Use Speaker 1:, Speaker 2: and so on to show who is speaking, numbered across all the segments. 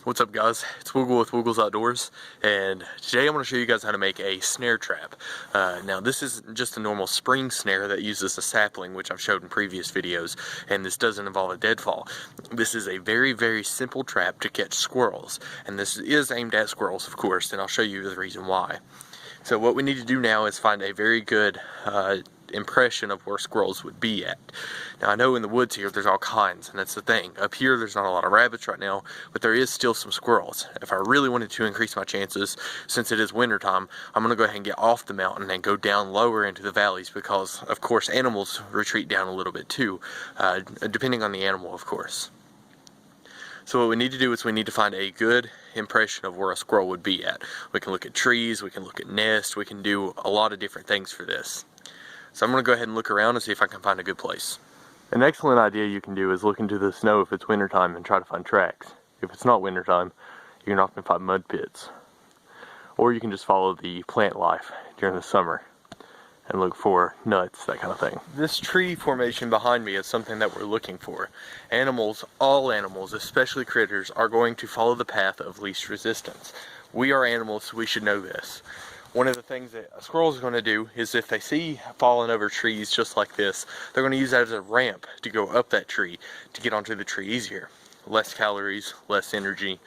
Speaker 1: What's up guys, it's Wiggle with Wiggles Outdoors, and today I'm going to show you guys how to make a snare trap. Now this is just a normal spring snare that uses a sapling, which I've showed in previous videos, and this doesn't involve a deadfall. This is a very simple trap to catch squirrels, and this is aimed at squirrels of course, and I'll show you the reason why. So what we need to do now is find a very good impression of where squirrels would be at. Now I know in the woods here there's all kinds, and that's the thing. Up here there's not a lot of rabbits right now, but there is still some squirrels. If I really wanted to increase my chances, since it is winter time, I'm going to go ahead and get off the mountain and go down lower into the valleys, because of course animals retreat down a little bit too, depending on the animal of course. So what we need to do is we need to find a good impression of where a squirrel would be at. We can look at trees, we can look at nests, we can do a lot of different things for this. So I'm going to go ahead and look around and see if I can find a good place. An excellent idea you can do is look into the snow if it's wintertime and try to find tracks. If it's not wintertime, you can often find mud pits. Or you can just follow the plant life during the summer and look for nuts, that kind of thing. This tree formation behind me is something that we're looking for. Animals, all animals, especially critters, are going to follow the path of least resistance. We are animals, so we should know this. One of the things that a squirrel is going to do is if they see fallen over trees just like this, they're going to use that as a ramp to go up that tree to get onto the tree easier. Less calories, less energy,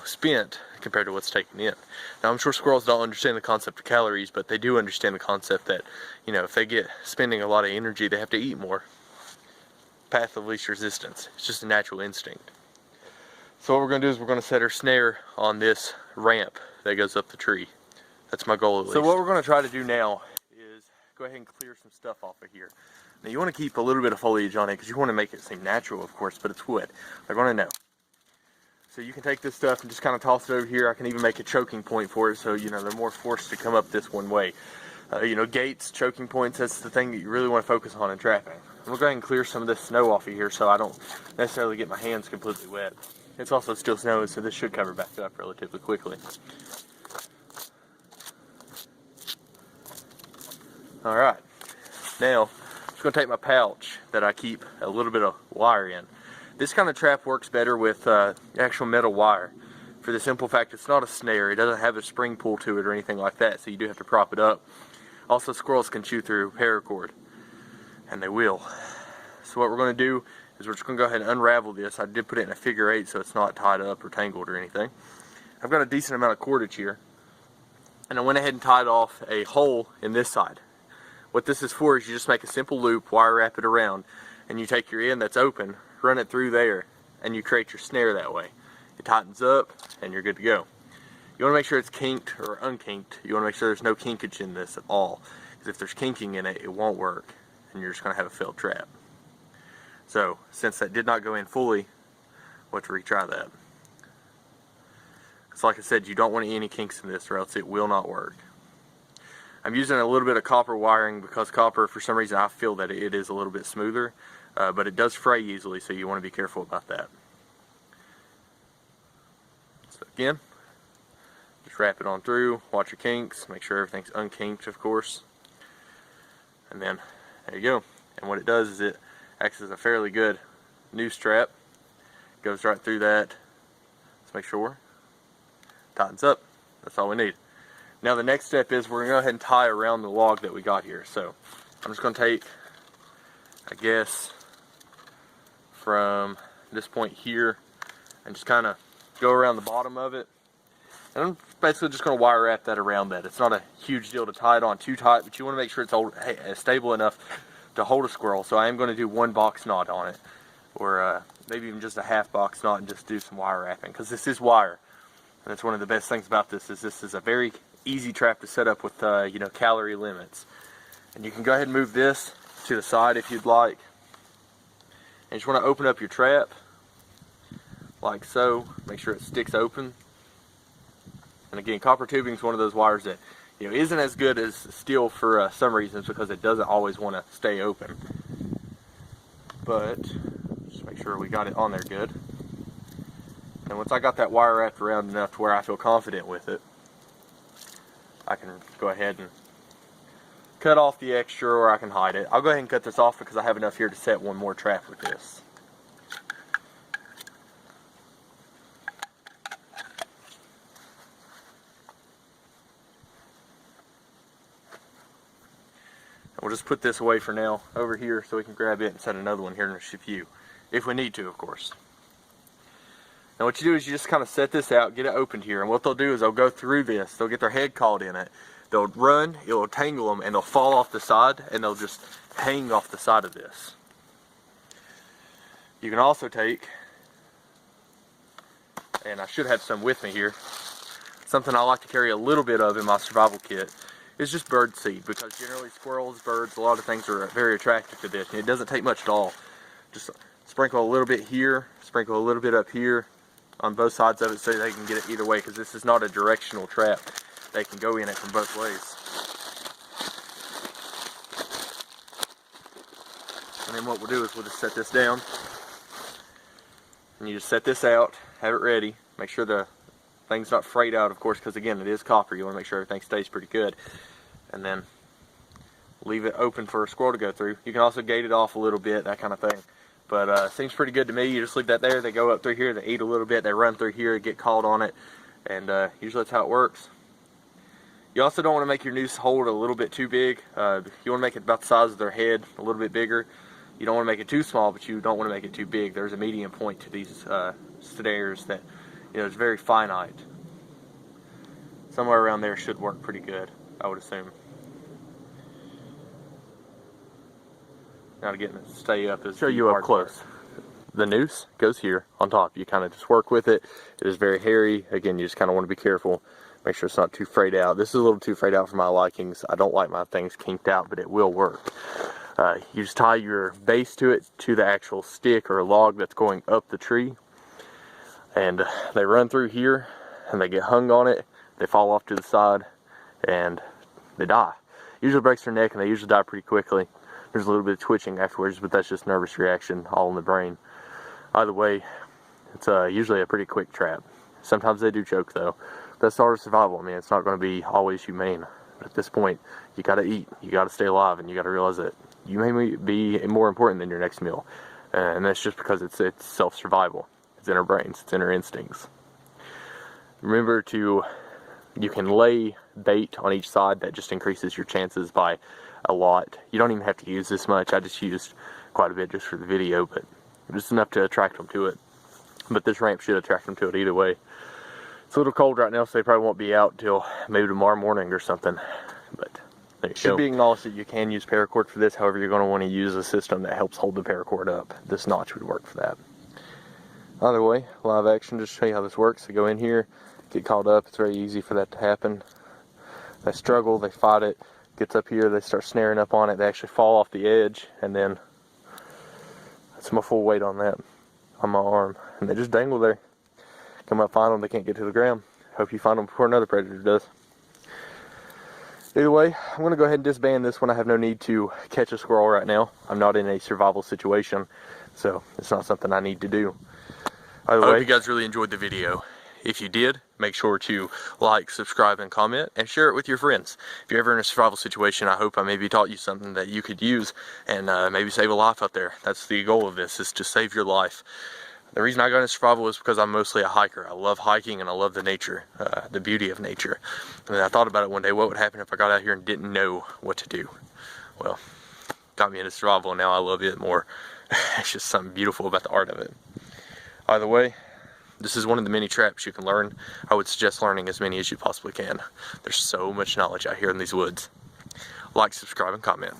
Speaker 1: spent compared to what's taken in. Now I'm sure squirrels don't understand the concept of calories, but they do understand the concept that, if they get spending a lot of energy, they have to eat more. Path of least resistance. It's just a natural instinct. So what we're going to do is we're going to set our snare on this ramp that goes up the tree. That's my goal at least. So what we're going to try to do now is go ahead and clear some stuff off of here. Now you want to keep a little bit of foliage on it because you want to make it seem natural, of course, but it's wood. They're going to know. So you can take this stuff and just kind of toss it over here. I can even make a choking point for it, so they're more forced to come up this one way. Gates, choking points, that's the thing that you really want to focus on in trapping. I'm going to go ahead and clear some of this snow off of here so I don't necessarily get my hands completely wet. It's also still snowing, so this should cover back up relatively quickly. Alright, now I'm just going to take my pouch that I keep a little bit of wire in. This kind of trap works better with actual metal wire, for the simple fact it's not a snare. It doesn't have a spring pull to it or anything like that, so you do have to prop it up. Also, squirrels can chew through paracord, and they will. So what we're going to do is we're just going to go ahead and unravel this. I did put it in a figure 8 so it's not tied up or tangled or anything. I've got a decent amount of cordage here, and I went ahead and tied off a hole in this side. What this is for is you just make a simple loop, wire wrap it around, and you take your end that's open, run it through there, and you create your snare that way. It tightens up, and you're good to go. You want to make sure it's kinked or unkinked. You want to make sure there's no kinkage in this at all, because if there's kinking in it, it won't work, and you're just going to have a failed trap. So, since that did not go in fully, we'll have to retry that. Because like I said, you don't want any kinks in this or else it will not work. I'm using a little bit of copper wiring because copper, for some reason, I feel that it is a little bit smoother, but it does fray easily, so you want to be careful about that. So again, just wrap it on through, watch your kinks, make sure everything's unkinked, of course, and then there you go. And what it does is it acts as a fairly good noose trap. Goes right through that. Let's make sure. Tightens up. That's all we need. Now the next step is we're going to go ahead and tie around the log that we got here. So I'm just going to take, I guess, from this point here and just kind of go around the bottom of it. And I'm basically just going to wire wrap that around that. It's not a huge deal to tie it on too tight, but you want to make sure it's stable enough to hold a squirrel. So I am going to do one box knot on it, or maybe even just a half box knot, and just do some wire wrapping, because this is wire. And that's one of the best things about this is a very easy trap to set up with calorie limits. And you can go ahead and move this to the side if you'd like. And you just want to open up your trap like so. Make sure it sticks open. And again, copper tubing is one of those wires that isn't as good as steel for some reasons, because it doesn't always want to stay open. But just make sure we got it on there good. And once I got that wire wrapped around enough to where I feel confident with it, I can go ahead and cut off the extra, or I can hide it. I'll go ahead and cut this off because I have enough here to set one more trap with this. we'll just put this away for now over here so we can grab it and set another one here in a few, if we need to, of course. Now what you do is you just kind of set this out, get it opened here, and what they'll do is they'll go through this, they'll get their head caught in it, they'll run, it'll tangle them, and they'll fall off the side, and they'll just hang off the side of this. You can also take, and I should have some with me here, something I like to carry a little bit of in my survival kit is just bird seed, because generally squirrels, birds, a lot of things are very attracted to this, and it doesn't take much at all. Just sprinkle a little bit here, sprinkle a little bit up here on both sides of it so they can get it either way, because this is not a directional trap. They can go in it from both ways. And then what we'll do is we'll just set this down, and you just set this out, have it ready, make sure the thing's not frayed out, of course, because again it is copper, you want to make sure everything stays pretty good, and then leave it open for a squirrel to go through. You can also gate it off a little bit, that kind of thing. But seems pretty good to me. You just leave that there, they go up through here, they eat a little bit, they run through here, get caught on it, and usually that's how it works. You also don't want to make your noose hold a little bit too big. You want to make it about the size of their head, a little bit bigger. You don't want to make it too small, but you don't want to make it too big. There's a medium point to these snares that, you know, it's very finite. Somewhere around there should work pretty good, I would assume. Now to get it to stay up is show you up close. The noose goes here on top. You kind of just work with it. It is very hairy. Again, you just kind of want to be careful. Make sure it's not too frayed out. This is a little too frayed out for my likings. I don't like my things kinked out, but it will work. You just tie your base to it, to the actual stick or log that's going up the tree. And they run through here and they get hung on it. They fall off to the side and they die. Usually breaks their neck and they usually die pretty quickly. There's a little bit of twitching afterwards, but that's just nervous reaction all in the brain. Either way, it's usually a pretty quick trap. Sometimes they do choke though. That's the art of survival. I mean, it's not going to be always humane. But at this point, you got to eat, you got to stay alive, and you got to realize that you may be more important than your next meal. And that's just because it's self-survival. It's in our brains, it's in our instincts. Remember you can lay bait on each side. That just increases your chances by a lot. You don't even have to use this much. I just used quite a bit just for the video, but just enough to attract them to it. But this ramp should attract them to it either way. It's a little cold right now, so they probably won't be out till maybe tomorrow morning or something. But there you go. Should be acknowledged that you can use paracord for this. However, you're going to want to use a system that helps hold the paracord up. This notch would work for that. Either way, live action, just to show you how this works. They go in here, get caught up. It's very easy for that to happen. They struggle, they fight it. Gets up here, they start snaring up on it. They actually fall off the edge, and then that's my full weight on that, on my arm. And they just dangle there. Come up, find them, they can't get to the ground. Hope you find them before another predator does. Either way, I'm going to go ahead and disband this one. I have no need to catch a squirrel right now. I'm not in a survival situation, so it's not something I need to do. Either way, I hope you guys really enjoyed the video. If you did, make sure to like, subscribe, and comment, and share it with your friends. If you're ever in a survival situation, I hope I maybe taught you something that you could use and maybe save a life out there. That's the goal of this, is to save your life. The reason I got into survival is because I'm mostly a hiker. I love hiking and I love the nature, the beauty of nature. And I thought about it one day, what would happen if I got out here and didn't know what to do? Well, got me into survival and now I love it more. It's just something beautiful about the art of it. Either way, this is one of the many traps you can learn. I would suggest learning as many as you possibly can. There's so much knowledge out here in these woods. Like, subscribe, and comment.